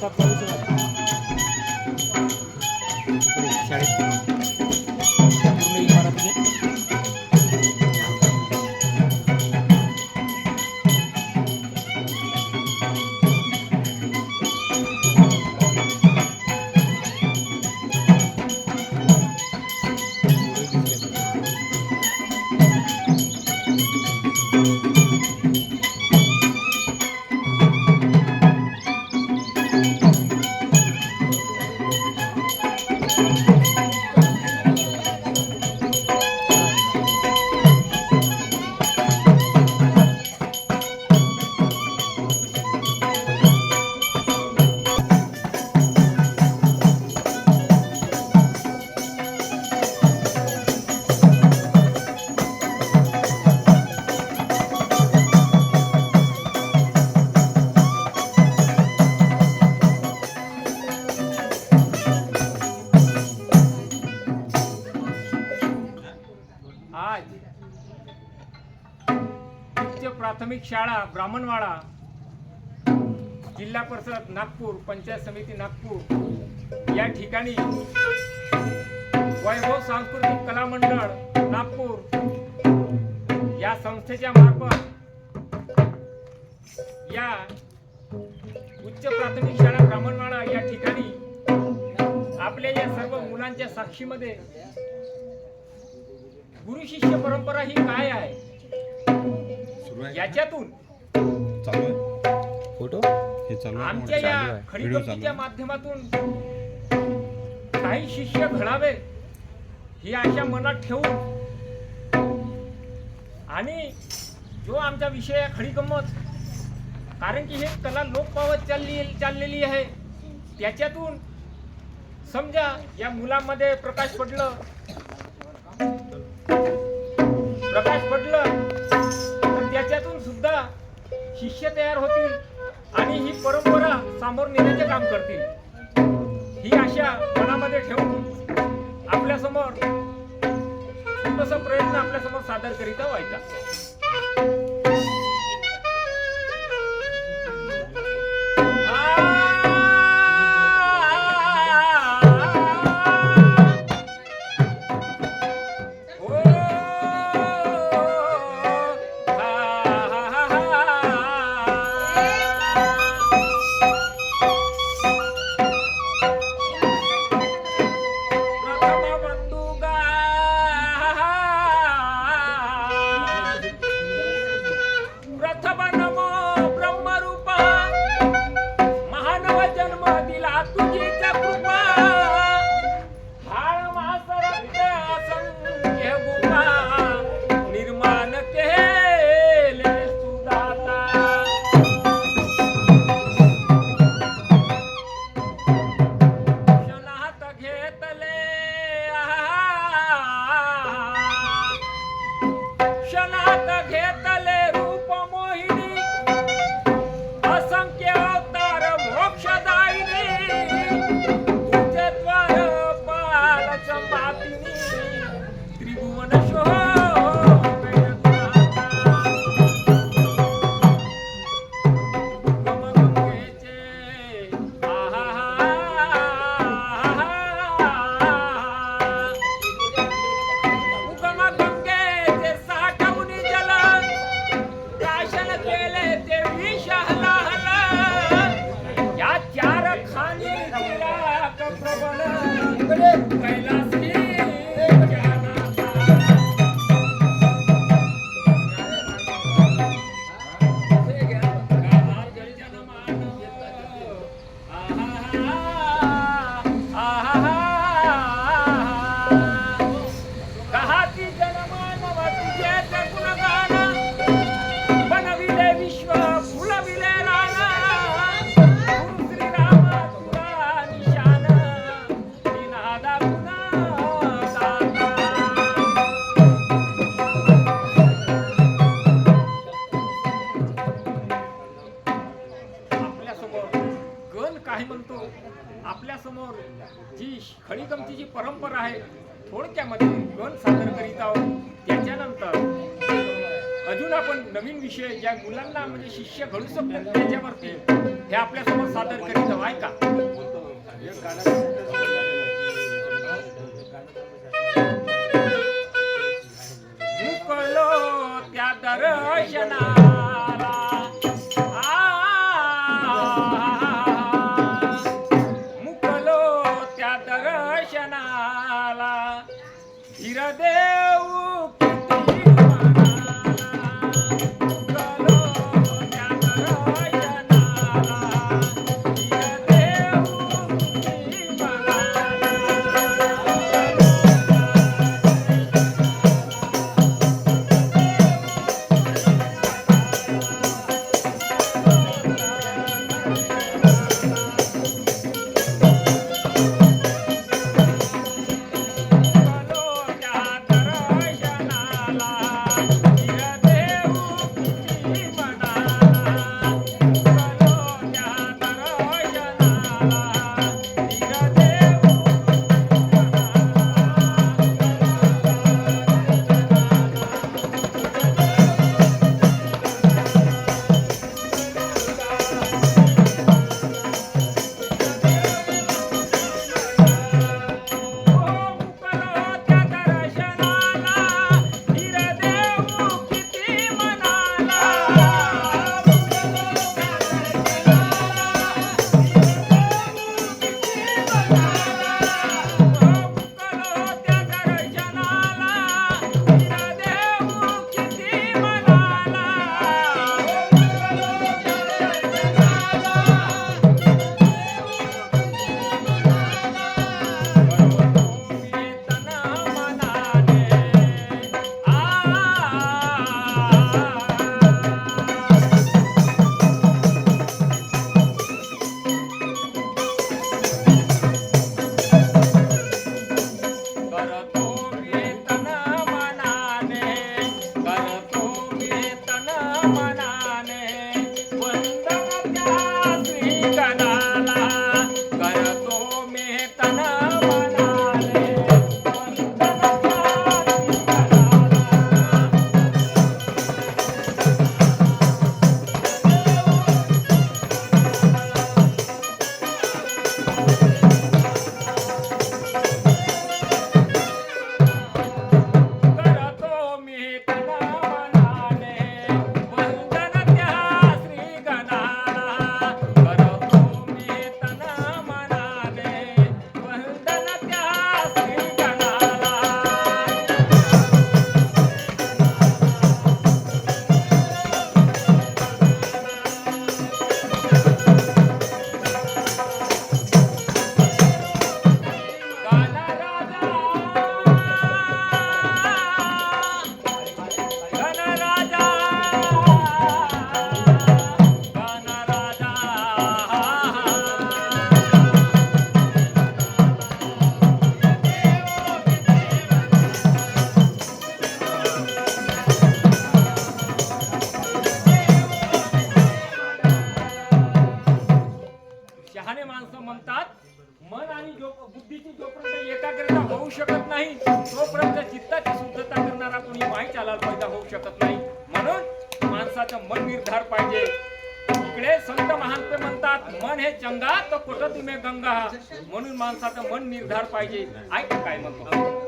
Staff चालूच आहे इकडे शाळेत पूर्ण इमारतीचे आज उच्च प्राथमिक शाळा ब्राह्मणवाडा जिल्हा परिषद नागपूर पंचायत समिती नागपूर या ठिकाणी वैभव सांस्कृतिक कला मंडळ नागपूर या संस्थेच्या मार्फत या उच्च प्राथमिक शाळा ब्राह्मणवाडा या ठिकाणी आपल्या या सर्व मुलांच्या साक्षीमध्ये गुरु शिष्य परंपरा ही काय आहे याच्यातून चालू आहे फोटो हे चालू आहे आमच्या या खडीकंतीच्या माध्यमातून काही शिष्य घडावे ही आशा मनात ठेवून आणि जो आमचा विषय आहे खडीगंमत कारण की हे कला लोप पावत चाललेली आहे त्याच्यातून समजा या मुलांमध्ये प्रकाश पडलं तर त्याच्यातून सुद्धा शिष्य तयार होतील आणि ही परंपरा समोर नेण्याचे काम करतील ही आशा मनामध्ये ठेवून आपल्यासमोर छोटासा प्रयत्न आपल्यासमोर सादर करीता व्हायचा जी खडीगंमतीची परंपरा आहे थोडक्यामध्ये गण सादर करीत आहोत। त्याच्यानंतर अजून आपण नवीन विषय ज्या मुलांना म्हणजे शिष्य घडू शकतात त्याच्यावरती हे आपल्यासमोर सादर करीत आहोत. ऐका. मुकलो त्या दर्शनाला मुकलो त्या दर्शनाला धीरदेव किती मुकलो त्या दर्शनाला धीरदेव किती बुद्धीची जोपर्यंत एकाग्रता होऊ शकत नाही तोपर्यंत चित्ताची शुद्धता करणारा कोणी माही चालाल पैदा होऊ शकत नाही. म्हणून माणसाचं मन निर्धार पाहिजे. इकडे संत महात्मे म्हणतात मन हे चंगा तर कोटती में गंगा. म्हणून माणसाचं मन निर्धार पाहिजे. ऐका काय म्हणतो.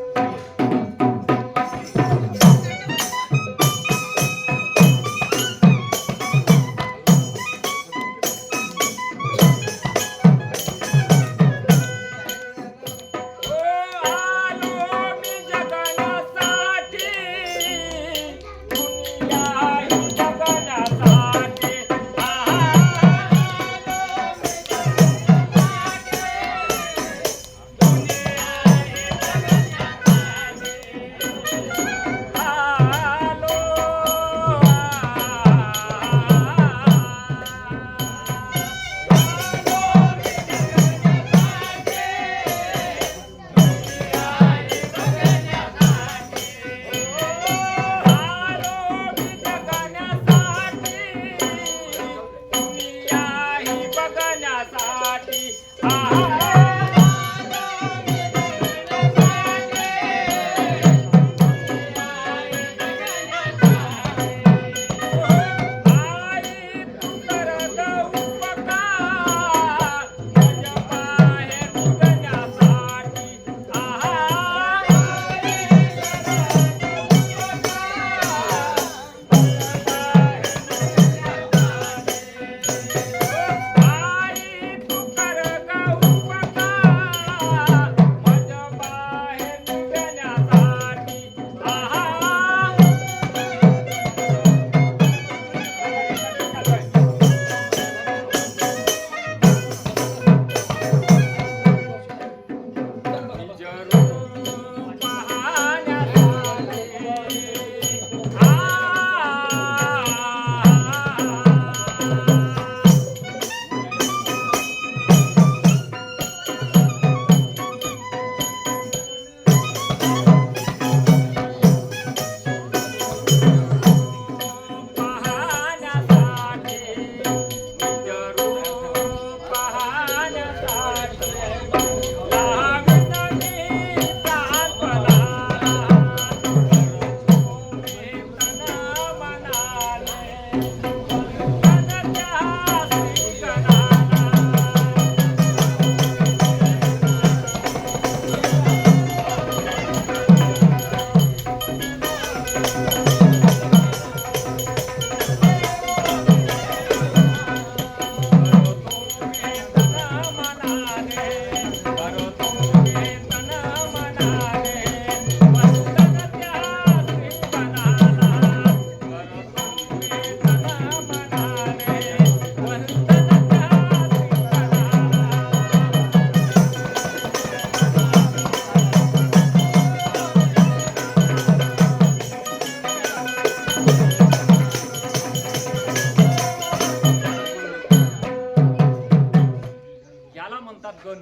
म्हणतात गण.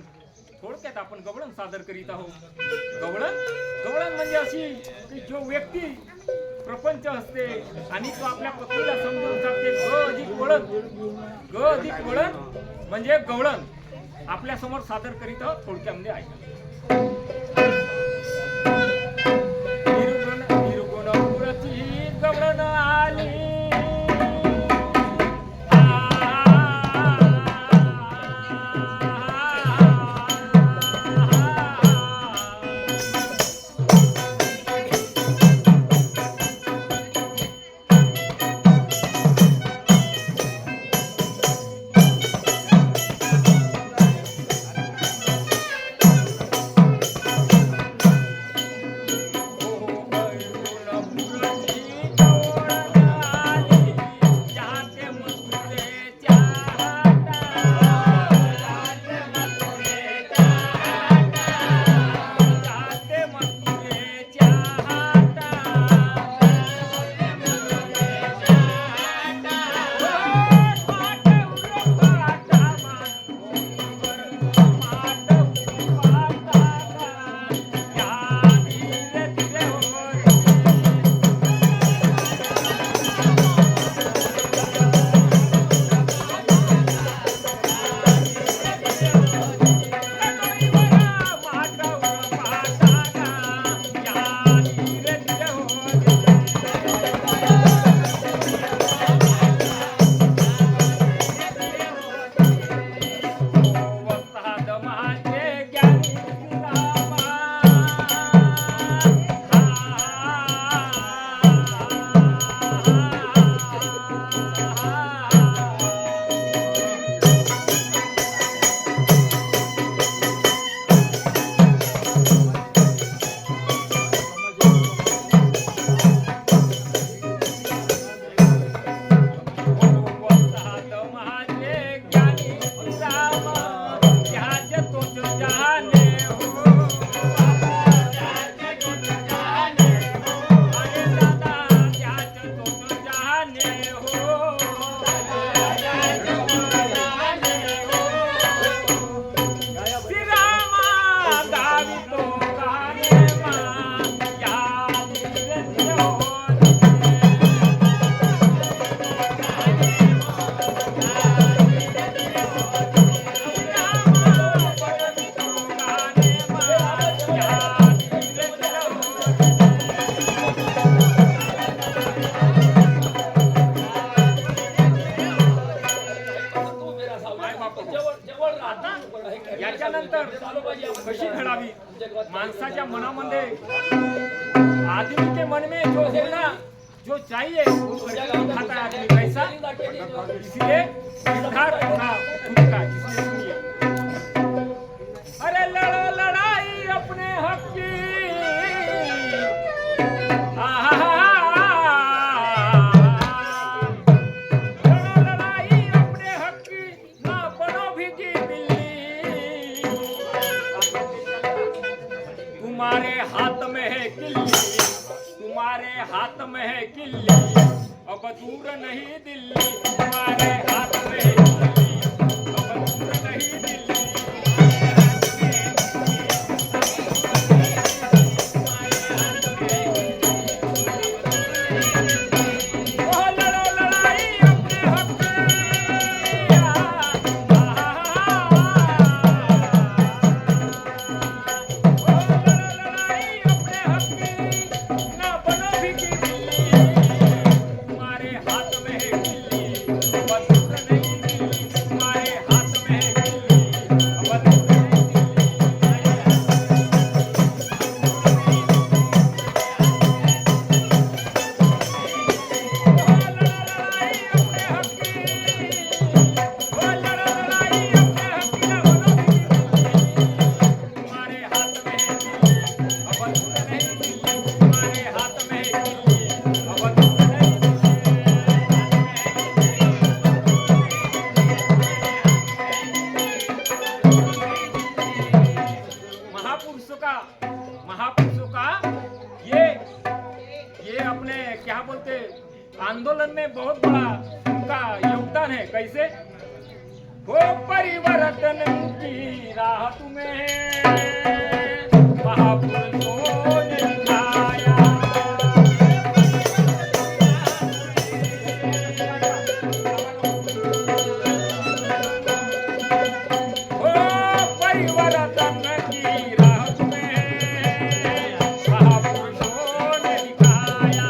थोडक्यात आपण गवळण सादर करीत आहोत. गवळण म्हणजे अशी की जो व्यक्ती प्रपंच असते आणि तो आपल्या पत्नीला समजून सांगते ग अधिक वळण म्हणजे गवळण आपल्या समोर सादर करीत आहोत. थोडक्यामध्ये ऐका. निर्गुणपुरची गवळण आली, याच्यानंतर कशी घडावी माणसाच्या मनामध्ये आदमी के मन में जो होना जो चाहिए वो खाता है आदमी कैसा, इसलिए निर्धार करना खुद का। इसलिए सुनिए, अरे लड़ो लड़ाई अपने हक की, तुम्हारे हाथ में है किल्ली, तुम्हारे हाथ में है किल्ली, अब दूर नहीं दिल्ली, तुम्हारे हाथ में है किल्ली, अब दूर नहीं दिल्ली। महापुरुषों का ये अपने क्या बोलते आंदोलन में बहुत बड़ा उनका योगदान है। कैसे हो परिवर्तन की राह तुम्हें महापुरुषों ने दिखाया। हो परिवर्तन की राह तुम्हें महापुरुषों ने दिखाया।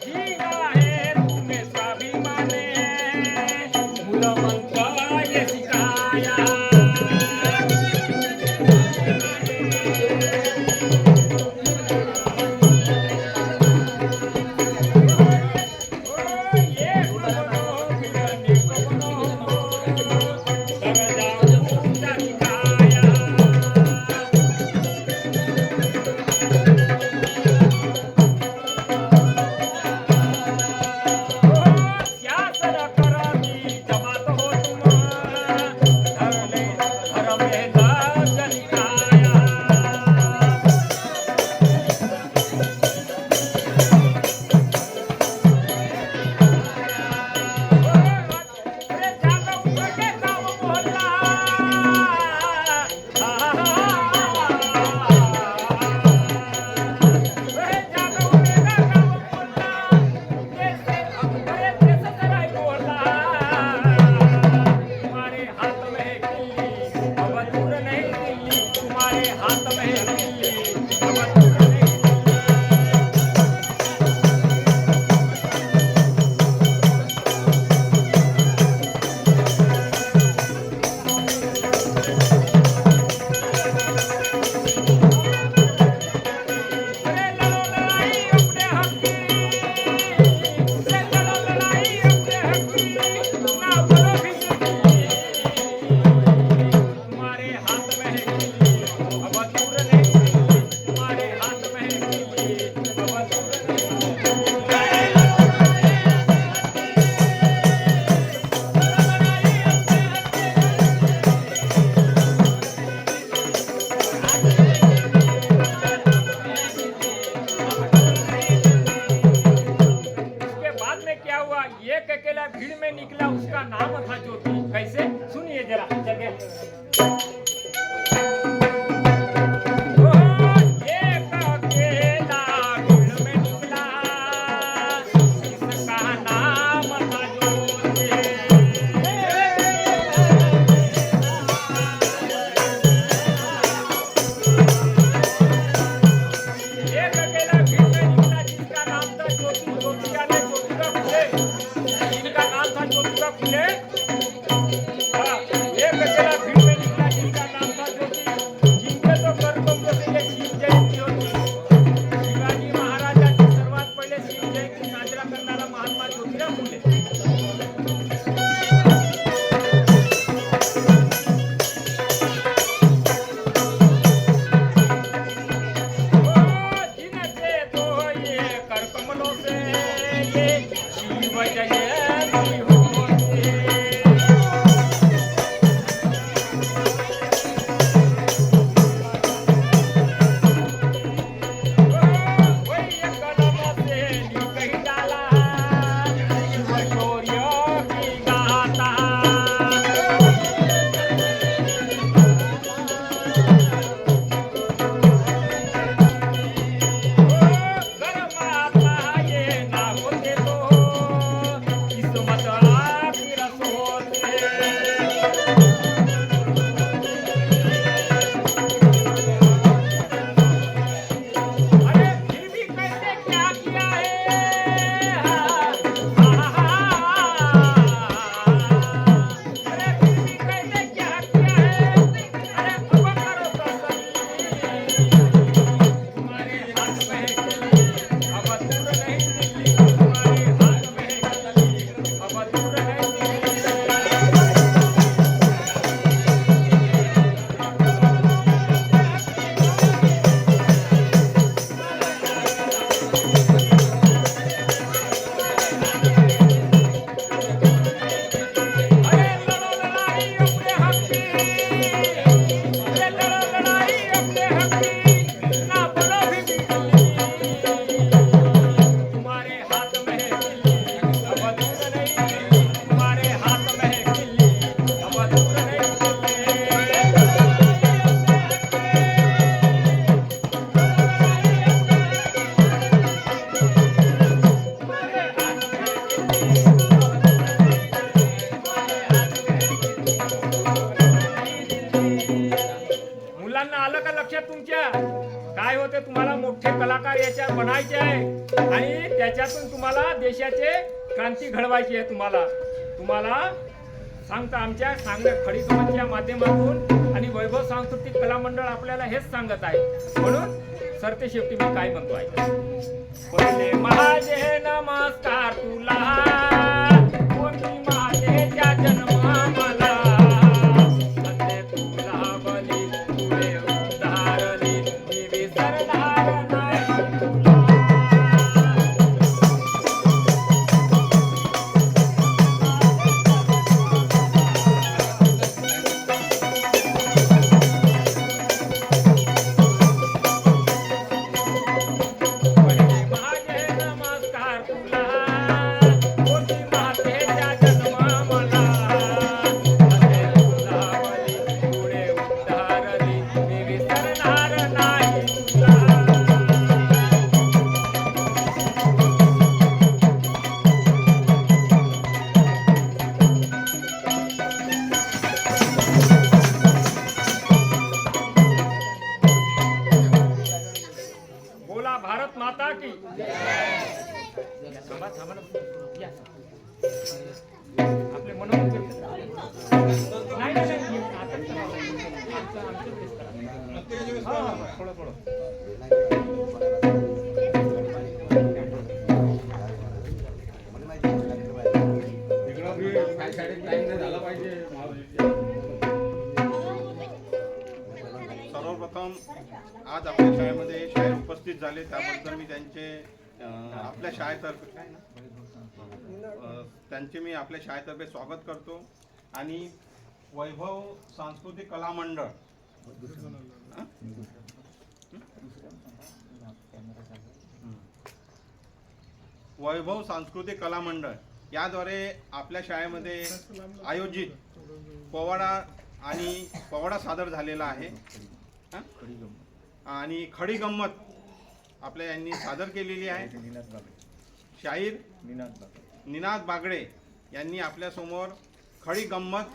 जीना है तुम्हें स्वाभिमाने मूलमंत्र ये सिखाया। ये बनो बिरने को बनो दरजा ऊंचा दिखाया। शासन कराती जमात हो तुम धरने धर्म में लग दिखाया। अरे जाता उठे के गाँव मोहल्ला अरे जाता उठेगा गाँव मोहल्ला जैसे अरे जैसे सराय मोहल्ला। तुम्हारे हाथ में है किल्ली अब दूर नहीं दिल्ली। तुम्हारे हाथ में है किल्ली अब दूर नहीं दिल्ली। अरे लड़ो लड़ाई अपने हक की। अरे लड़ो लड़ाई अपने हक की। ना बोलो बिजली। तुम्हारे हाथ में है किल्ली अब दूर नहीं दिल्ली। तुम्हारे हाथ में है किल्ली अब दूर नहीं उसके बाद में क्या हुआ? एक अकेला भीड़ में निकला, उसका नाम था ज्योति। कैसे? सुनिए जरा जगह। एक अकेला भीड़ में निकला, इसका नाम था ज्योति। एक अकेला भीड़ में निकला, जिसका नाम था ज्योति। ज्योतिका ने ज्योतिका फुले, जिनका नाम था ज्योतिका फुले। हाँ, एक अकेला भीड़ में तुम्हाला मोठे कलाकार याच्यात बनायचे आहे आणि त्याच्यातून तुम्हाला देशाचे क्रांती घडवायची आहे. तुम्हाला सांगता आमच्या खडीगमतच्या माध्यमातून आणि वैभव सांस्कृतिक कला मंडळ आपल्याला हेच सांगत आहे. म्हणून सरते शेवटी मी काय म्हणतो आहे, पहिले महाजे नमस्कार तुला, कोणी महादेच्या जन्म मला, सध्या तुला बली पुढे उद्धारली, मी विसरणार नाही तुला. बोला भारत माता की. थांबा, थांबा ना. या. आपले मनोरंजन नाही नाही नाही आताच करावं लागेल. आमचं वेळेस करा. हा, थोडं सर्वप्रथम आज आपल्या शाळेमध्ये शाळेत उपस्थित झाले त्याबद्दल मी त्यांचे आपल्या शाळेतर्फे त्यांचे मी आपल्या शाळेतर्फे स्वागत करतो. आणि वैभव सांस्कृतिक कला मंडळ वैभव सांस्कृतिक कला मंडळ याद्वारे आपल्या शाळेमध्ये आयोजित पोवाडा सादर झालेला आहे. आणि खडी गंमत आपल्या यांनी सादर केलेली आहे. शाहीर निनाद बागडे यांनी आपल्यासमोर खडी गंमत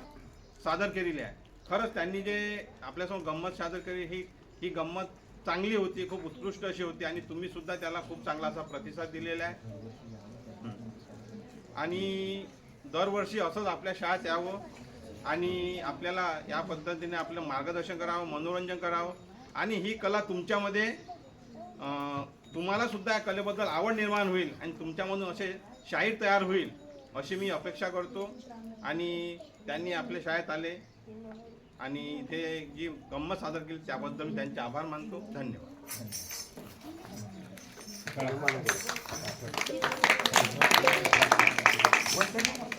सादर केलेली आहे. खरंच त्यांनी जे आपल्यासमोर गंमत सादर केली ही गंमत चांगली होती, खूप उत्कृष्ट अशी होती आणि तुम्ही सुद्धा त्याला खूप चांगला असा प्रतिसाद दिलेला आहे. आणि दरवर्षी असंच आपल्या शाळेत यावं आणि आपल्याला या पद्धतीने आपलं मार्गदर्शन करावं, मनोरंजन करावं आणि ही कला तुमच्यामध्ये तुम्हाला सुद्धा या कलेबद्दल आवड निर्माण होईल आणि तुमच्यामधून असे शाहीर तयार होईल अशी मी अपेक्षा करतो. आणि त्यांनी आपल्या शाळेत आले आणि ते जी गंमत सादर केली त्याबद्दल मी त्यांचे आभार मानतो. धन्यवाद.